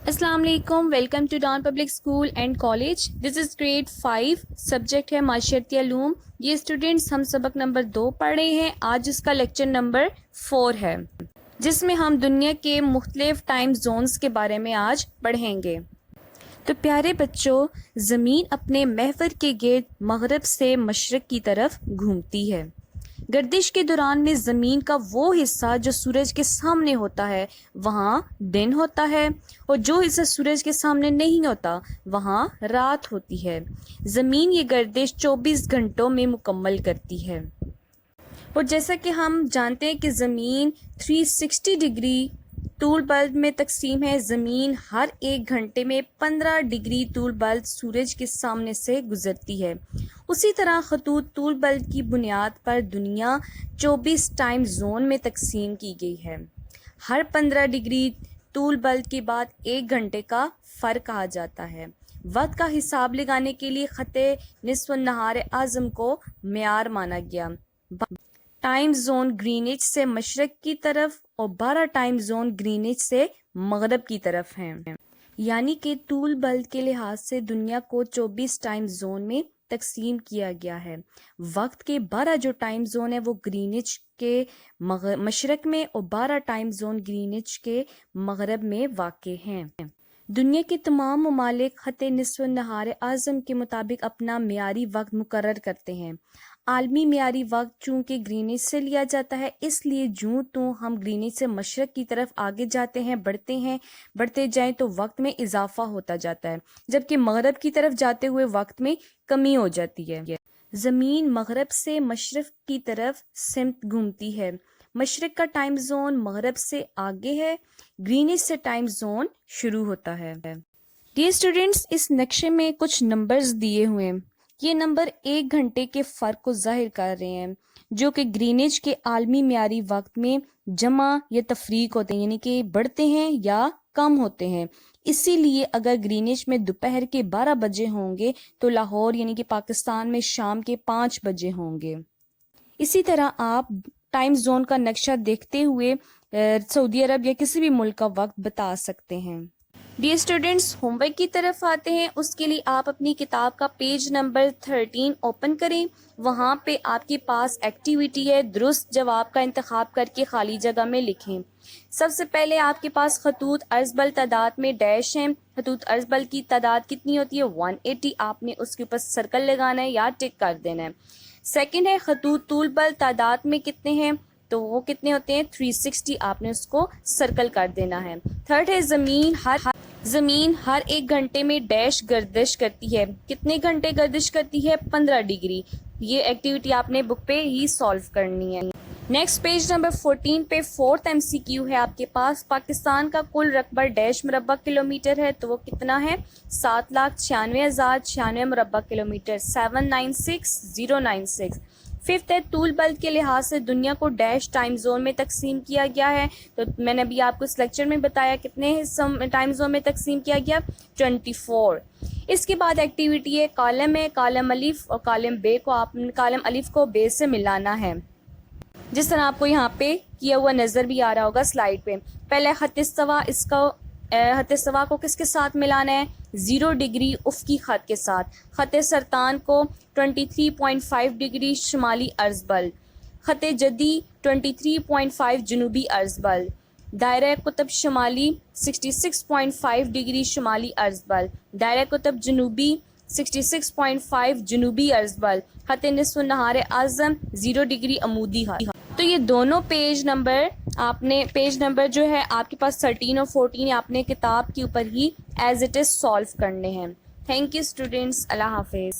السلام علیکم. Welcome to Dawn public school and college. This is grade 5. Subject ہے معاشرتی علوم. یہ اسٹوڈینٹس ہم سبق نمبر 2 پڑھ رہے ہیں. آج اس کا لیکچر نمبر 4 ہے جس میں ہم دنیا کے مختلف ٹائم زونز کے بارے میں آج پڑھیں گے. تو پیارے بچوں، زمین اپنے محور کے گرد مغرب سے مشرق کی طرف گھومتی ہے. گردش کے دوران میں زمین کا وہ حصہ جو سورج کے سامنے ہوتا ہے وہاں دن ہوتا ہے، اور جو حصہ سورج کے سامنے نہیں ہوتا وہاں رات ہوتی ہے. زمین یہ گردش 24 گھنٹوں میں مکمل کرتی ہے. اور جیسا کہ ہم جانتے ہیں کہ زمین 360 ڈگری طول بلب میں تقسیم ہے. زمین ہر ایک گھنٹے میں 15 ڈگری طول بلب سورج کے سامنے سے گزرتی ہے. اسی طرح خطوط طول بلب کی بنیاد پر دنیا 24 ٹائم زون میں تقسیم کی گئی ہے. ہر 15 ڈگری طول بلب کے بعد ایک گھنٹے کا فرق کہا جاتا ہے. وقت کا حساب لگانے کے لیے خط نصف النہار اعظم کو معیار مانا گیا. ٹائم زون گرینچ سے مشرق کی طرف اور 12 ٹائم زون گرینچ سے مغرب کی طرف ہیں. یعنی کہ طول بلب کے لحاظ سے دنیا کو 24 ٹائم زون میں تقسیم کیا گیا ہے. وقت کے 12 جو ٹائم زون ہے وہ گرینچ کے مشرق میں اور 12 ٹائم زون گرینچ کے مغرب میں واقع ہیں. دنیا کے تمام ممالک خط نصف النہار اعظم کے مطابق اپنا معیاری وقت مقرر کرتے ہیں. عالمی معیاری وقت چونکہ گرینچ سے لیا جاتا ہے، اس لیے جوں تو ہم گرینچ سے مشرق کی طرف آگے جاتے ہیں، بڑھتے جائیں تو وقت میں اضافہ ہوتا جاتا ہے، جبکہ مغرب کی طرف جاتے ہوئے وقت میں کمی ہو جاتی ہے. زمین مغرب سے مشرق کی طرف سمت گھومتی ہے. مشرق کا ٹائم زون مغرب سے آگے ہے، گرینچ سے ٹائم زون شروع ہوتا ہے. ڈیئر اسٹوڈینٹس، اس نقشے میں کچھ نمبرز دیے ہوئے ہیں. یہ نمبر ایک گھنٹے کے فرق کو ظاہر کر رہے ہیں جو کہ گرینچ کے عالمی معیاری وقت میں جمع یا تفریق ہوتے ہیں، یعنی کہ بڑھتے ہیں یا کم ہوتے ہیں. اسی لیے اگر گرینچ میں دوپہر کے 12 بجے ہوں گے تو لاہور یعنی کہ پاکستان میں شام کے 5 بجے ہوں گے. اسی طرح آپ ٹائم زون کا نقشہ دیکھتے ہوئے سعودی عرب یا کسی بھی ملک کا وقت بتا سکتے ہیں. ڈیئر اسٹوڈینٹس، ہوم ورک کی طرف آتے ہیں. اس کے لیے آپ اپنی کتاب کا پیج نمبر 13 اوپن کریں. وہاں پہ آپ کے پاس ایکٹیویٹی ہے، درست جواب کا انتخاب کر کے خالی جگہ میں لکھیں. سب سے پہلے آپ کے پاس خطوط عرض بل تعداد میں ڈیش ہیں. خطوط عرض بل کی تعداد کتنی ہوتی ہے؟ 180. آپ نے اس کے اوپر سرکل لگانا ہے یا ٹک کر دینا ہے. سیکنڈ ہے خطوط طول بل تعداد میں کتنے ہیں؟ تو وہ کتنے ہوتے ہیں؟ 360. آپ نے اس کو سرکل کر دینا ہے. تھرڈ ہے زمین ہر ایک گھنٹے میں ڈیش گردش کرتی ہے. کتنے گھنٹے گردش کرتی ہے؟ 15 ڈگری. یہ ایکٹیویٹی آپ نے بک پہ ہی سالو کرنی ہے. نیکسٹ پیج نمبر 14 پہ 4th MCQ ہے آپ کے پاس. پاکستان کا کل رقبہ ڈیش مربع کلومیٹر ہے تو وہ کتنا ہے؟ 7,96,096 مربع کلومیٹر. 796,096. ففتھ ہے طول بلب کے لحاظ سے دنیا کو ڈیش ٹائم زون میں تقسیم کیا گیا ہے. تو میں نے ابھی آپ کو اس لیکچر میں بتایا کتنے ٹائم زون میں تقسیم کیا گیا؟ 24. اس کے بعد ایکٹیویٹی ہے کالم الف اور کالم بے کو آپ کالم الف کو بے سے ملانا ہے، جس طرح آپ کو یہاں پہ کیا ہوا نظر بھی آ رہا ہوگا سلائیڈ پہ. پہلے خط استوا، اس کو خط استوا کو کس کے ساتھ ملانا ہے؟ 0 ڈگری افقی خط کے ساتھ. خط سرطان کو 23.5 ڈگری شمالی عرض بل. خط جدی 23.5 جنوبی عرض بل. دائرہ قطب شمالی 66.5 ڈگری شمالی عرض بل. دائرہ قطب جنوبی 66.5 جنوبی عرض بل. خط نصف النہار اعظم 0 ڈگری عمودی خط. تو یہ دونوں پیج نمبر جو ہے آپ کے پاس 13 اور 14 آپ نے کتاب کے اوپر ہی ایز اٹ از سالو کرنے ہیں. Thank you students. اللہ حافظ.